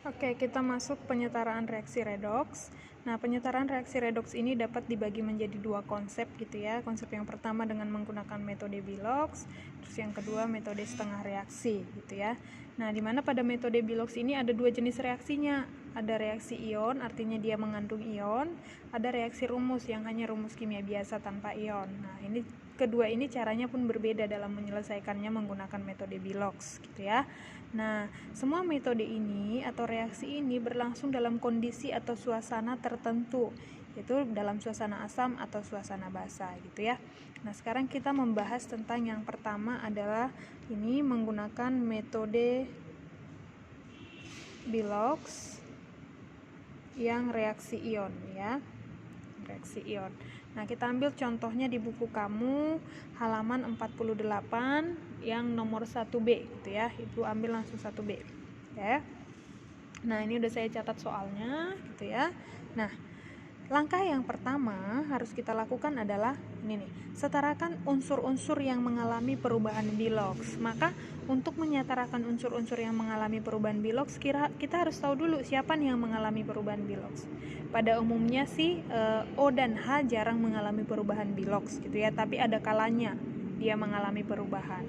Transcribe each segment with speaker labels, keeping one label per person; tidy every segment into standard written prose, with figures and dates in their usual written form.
Speaker 1: Oke, kita masuk penyetaraan reaksi redoks. Nah, penyetaraan reaksi redoks ini dapat dibagi menjadi dua konsep gitu ya. Konsep yang pertama dengan menggunakan metode Bilox, terus yang kedua metode setengah reaksi gitu ya. Nah, di mana pada metode Bilox ini ada dua jenis reaksinya. Ada reaksi ion, artinya dia mengandung ion. Ada reaksi rumus yang hanya rumus kimia biasa tanpa ion. Nah, ini kedua ini caranya pun berbeda dalam menyelesaikannya menggunakan metode Bilox gitu ya. Nah, semua metode ini atau reaksi ini berlangsung dalam kondisi atau suasana tertentu, yaitu dalam suasana asam atau suasana basa gitu ya. Nah, sekarang kita membahas tentang yang pertama adalah ini menggunakan metode Bilox yang reaksi ion ya. Reaksi ion. Nah, kita ambil contohnya di buku kamu halaman 48 yang nomor 1B gitu ya. Ibu ambil langsung 1B. Ya. Nah, ini udah saya catat soalnya gitu ya. Nah, langkah yang pertama harus kita lakukan adalah ini nih, setarakan unsur-unsur yang mengalami perubahan Bilox. Maka untuk menyetarakan unsur-unsur yang mengalami perubahan Bilox, kita harus tahu dulu siapa nih yang mengalami perubahan Bilox. Pada umumnya sih O dan H jarang mengalami perubahan Bilox gitu ya, tapi ada kalanya dia mengalami perubahan.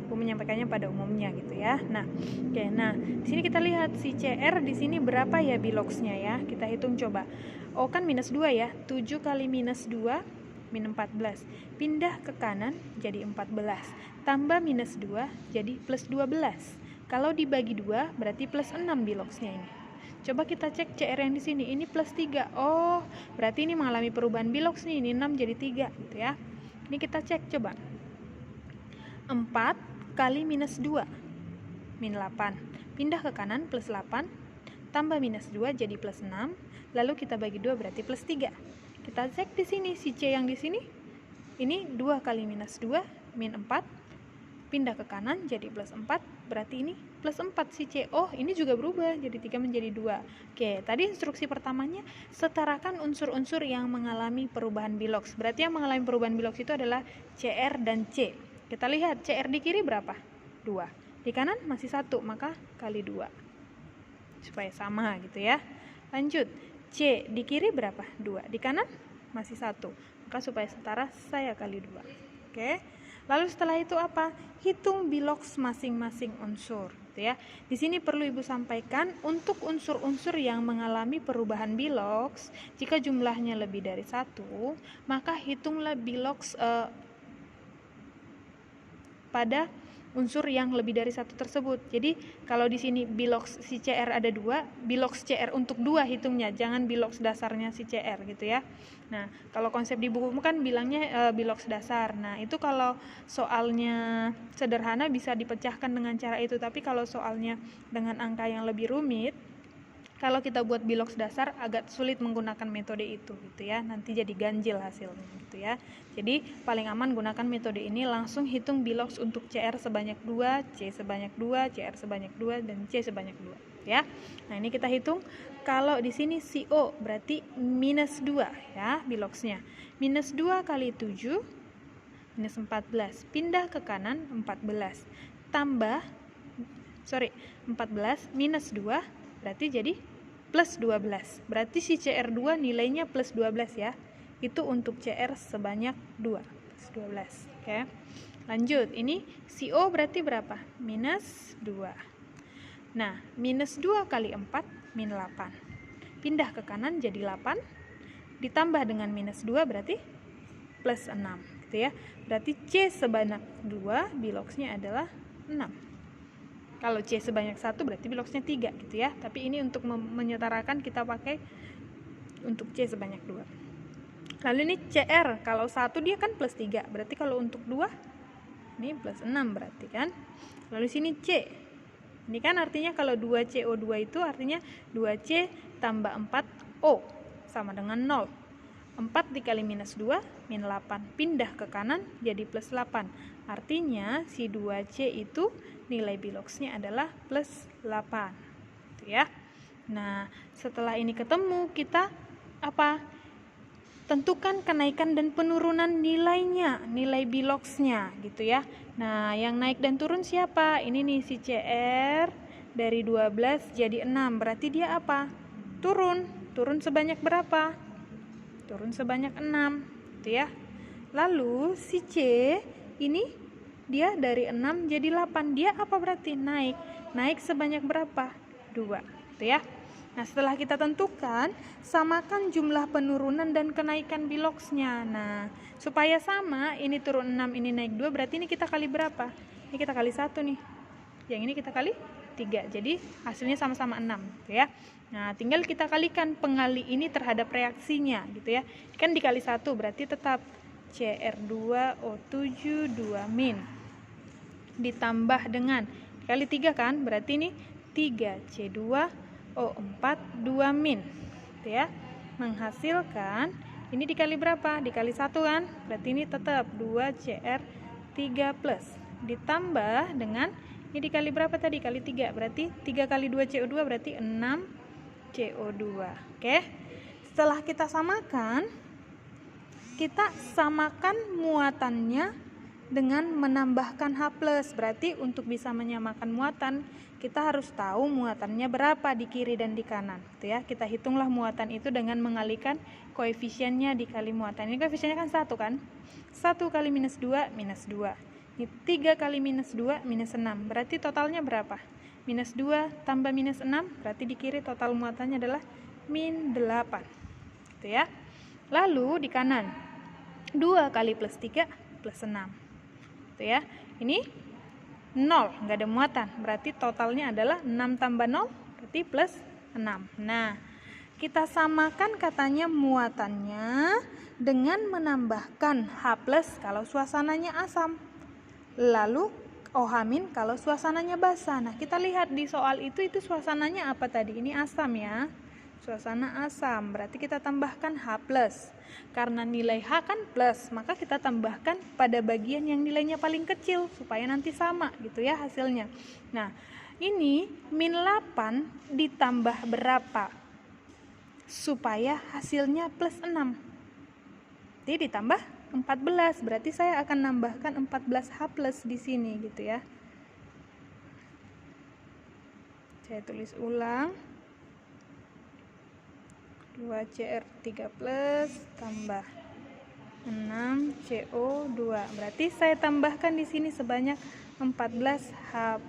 Speaker 1: Aku menyampaikannya pada umumnya gitu ya. Nah, oke. Nah, di sini kita lihat si CR di sini berapa ya Biloxnya ya? Kita hitung coba. O kan minus 2 ya. 7 kali minus 2 min 14. Pindah ke kanan jadi 14. Tambah minus 2 jadi plus 12. Kalau dibagi 2 berarti plus 6 Biloxnya ini. Coba kita cek CR yang di sini. Ini plus 3. Oh, berarti ini mengalami perubahan Bilox nih. Ini 6 jadi 3 gitu ya. Ini kita cek coba. 4 kali minus 2 min 8. Pindah ke kanan plus 8. Tambah minus 2 jadi plus 6. Lalu kita bagi 2 berarti plus 3. Kita cek di sini si C yang di sini. Ini 2 kali minus 2 min 4. Pindah ke kanan jadi plus 4, berarti ini plus 4 si C. Oh, ini juga berubah jadi 3 menjadi 2. Oke, tadi instruksi pertamanya setarakan unsur-unsur yang mengalami perubahan Bilox. Berarti yang mengalami perubahan Bilox itu adalah CR dan C. Kita lihat CR di kiri berapa? 2. Di kanan masih 1, maka kali 2. Supaya sama gitu ya. Lanjut, C di kiri berapa? 2. Di kanan masih 1, maka supaya setara saya kali 2. Oke. Lalu setelah itu apa? Hitung Bilox masing-masing unsur, gitu ya. Di sini perlu Ibu sampaikan untuk unsur-unsur yang mengalami perubahan Bilox, jika jumlahnya lebih dari 1, maka hitunglah Bilox pada unsur yang lebih dari 1 tersebut. Jadi kalau di sini Bilox si CR ada 2, Bilox CR untuk 2 hitungnya, jangan Bilox dasarnya si CR gitu ya. Nah, kalau konsep di bukumu kan bilangnya Bilox dasar. Nah, itu kalau soalnya sederhana bisa dipecahkan dengan cara itu, tapi kalau soalnya dengan angka yang lebih rumit, kalau kita buat Bilox dasar agak sulit menggunakan metode itu gitu ya, nanti jadi ganjil hasilnya gitu ya. Jadi paling aman gunakan metode ini, langsung hitung Bilox untuk CR sebanyak 2, C sebanyak 2, CR sebanyak 2, dan C sebanyak 2 ya. Nah, ini kita hitung. Kalau di sini CO berarti minus 2 ya Biloxnya. Minus 2 kali 7 minus 14. Pindah ke kanan 14. 14 minus 2 berarti jadi plus 12. Berarti si CR2 nilainya plus 12 ya. Itu untuk CR sebanyak 2. Plus 12. Oke. Lanjut, ini CO berarti berapa? Minus 2. Nah, minus 2 kali 4 min 8. Pindah ke kanan jadi 8. Ditambah dengan minus 2 berarti plus 6. Gitu ya. Berarti C sebanyak 2 Biloxnya adalah 6. Kalau C sebanyak 1 berarti Biloxnya 3 gitu ya. Tapi ini untuk menyetarakan kita pakai untuk C sebanyak 2. Lalu ini CR, kalau 1 dia kan plus 3. Berarti kalau untuk 2 ini plus 6 berarti kan. Lalu sini C. Ini kan artinya kalau 2CO2 itu artinya 2C tambah 4O sama dengan 0. 4 dikali minus 2 min 8. Pindah ke kanan jadi plus 8. Artinya si 2C itu nilai Biloxnya adalah plus 8 gitu ya. Nah, setelah ini ketemu, kita apa? Tentukan kenaikan dan penurunan nilainya, nilai Biloxnya gitu ya. Nah, yang naik dan turun siapa? Ini nih si CR dari 12 jadi 6. Berarti dia apa? Turun. Turun sebanyak berapa? Turun sebanyak 6. Gitu ya. Lalu si C ini dia dari 6 jadi 8. Dia apa berarti? Naik. Naik sebanyak berapa? 2. Gitu ya. Nah, setelah kita tentukan, samakan jumlah penurunan dan kenaikan biloksnya. Nah, supaya sama, ini turun 6, ini naik 2, berarti ini kita kali berapa? Ini kita kali 1 nih. Yang ini kita kali 3. Jadi, hasilnya sama-sama 6, gitu ya. Nah, tinggal kita kalikan pengali ini terhadap reaksinya, gitu ya. Kan dikali 1, berarti tetap Cr2O7 2-. Ditambah dengan, kali 3 kan, berarti ini 3C2O4 2-. Gitu ya. Menghasilkan, ini dikali berapa? Dikali 1 kan? Berarti ini tetap 2Cr3+. Ditambah dengan, ini dikali berapa tadi? Kali 3. Berarti 3 kali 2 CO2 berarti 6 CO2. Oke. Setelah kita samakan muatannya dengan menambahkan H+. Berarti untuk bisa menyamakan muatan, kita harus tahu muatannya berapa di kiri dan di kanan. Gitu ya. Kita hitunglah muatan itu dengan mengalihkan koefisiennya dikali muatan. Ini koefisiennya kan 1 kan? 1 kali minus 2, minus 2. Ini 3 kali minus 2, minus 6. Berarti totalnya berapa? Minus 2 tambah minus 6, berarti di kiri total muatannya adalah min 8. Gitu ya. Lalu di kanan, 2 kali plus 3, plus 6. Gitu ya. Ini 0, nggak ada muatan. Berarti totalnya adalah 6 tambah 0, berarti plus 6. Nah, kita samakan katanya muatannya dengan menambahkan H+ kalau suasananya asam. Lalu OH- kalau suasananya basah. Nah, kita lihat di soal itu suasananya apa tadi? Ini asam ya. Suasana asam, berarti kita tambahkan H+. Karena nilai H kan plus, maka kita tambahkan pada bagian yang nilainya paling kecil supaya nanti sama gitu ya hasilnya. Nah, ini min 8 ditambah berapa? Supaya hasilnya plus 6. Jadi ditambah 14, berarti saya akan nambahkan 14 H+ di sini gitu ya. Saya tulis ulang. 2Cr3+ tambah 6CO2. Berarti saya tambahkan di sini sebanyak 14 H+.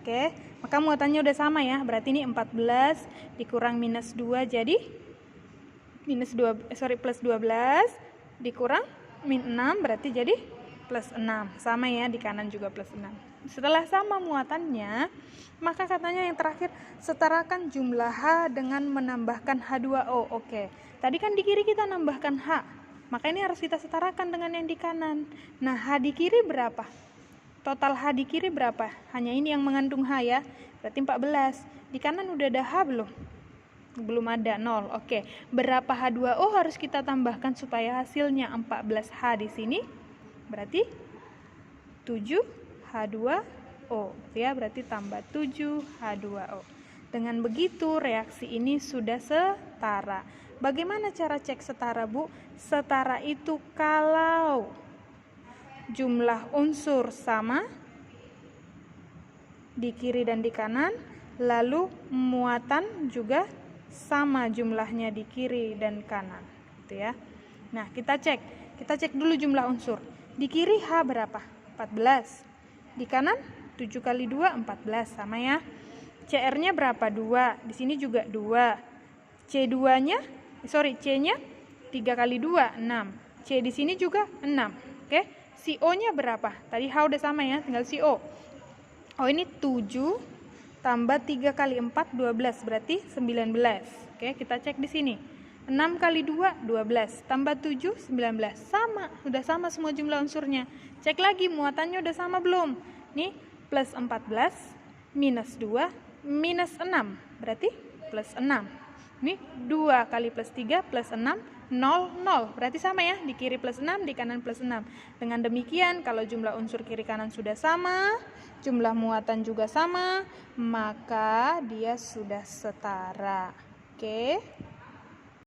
Speaker 1: Oke, maka muatannya udah sama ya. Berarti ini 14 dikurang minus 2 jadi plus 12 dikurang min 6 berarti jadi plus 6. Sama ya, di kanan juga plus 6. Setelah sama muatannya, maka katanya yang terakhir, setarakan jumlah H dengan menambahkan H2O. Oke, tadi kan di kiri kita nambahkan H, maka ini harus kita setarakan dengan yang di kanan. Nah, H di kiri berapa? Total H di kiri berapa? Hanya ini yang mengandung H ya, berarti 14. Di kanan udah ada H belum? Belum ada, 0. Oke, berapa H2O harus kita tambahkan supaya hasilnya 14H di sini? Berarti 7H2O ya, berarti tambah 7H2O. Dengan begitu reaksi ini sudah setara. Bagaimana cara cek setara, Bu? Setara itu kalau jumlah unsur sama di kiri dan di kanan, lalu muatan juga sama jumlahnya di kiri dan kanan, gitu ya. Nah, kita cek dulu jumlah unsur. Di kiri H berapa? 14. Di kanan 7 kali 2 14, sama ya. CR-nya berapa? 2. Di sini juga 2. C2-nya, C-nya 3 kali 2 6. C di sini juga 6. Oke. CO-nya berapa? Tadi H udah sama ya, tinggal CO. Oh, ini 7 tambah 3 kali 4 12, berarti 19. Oke, kita cek di sini. 6 kali 2, 12. Tambah 7, 19. Sama, sudah sama semua jumlah unsurnya. Cek lagi, muatannya udah sama belum? Nih, plus 14, minus 2, minus 6. Berarti plus 6. Nih, 2 kali plus 3, plus 6, 0, 0. Berarti sama ya, di kiri plus 6, di kanan plus 6. Dengan demikian, kalau jumlah unsur kiri kanan sudah sama, jumlah muatan juga sama, maka dia sudah setara. Oke.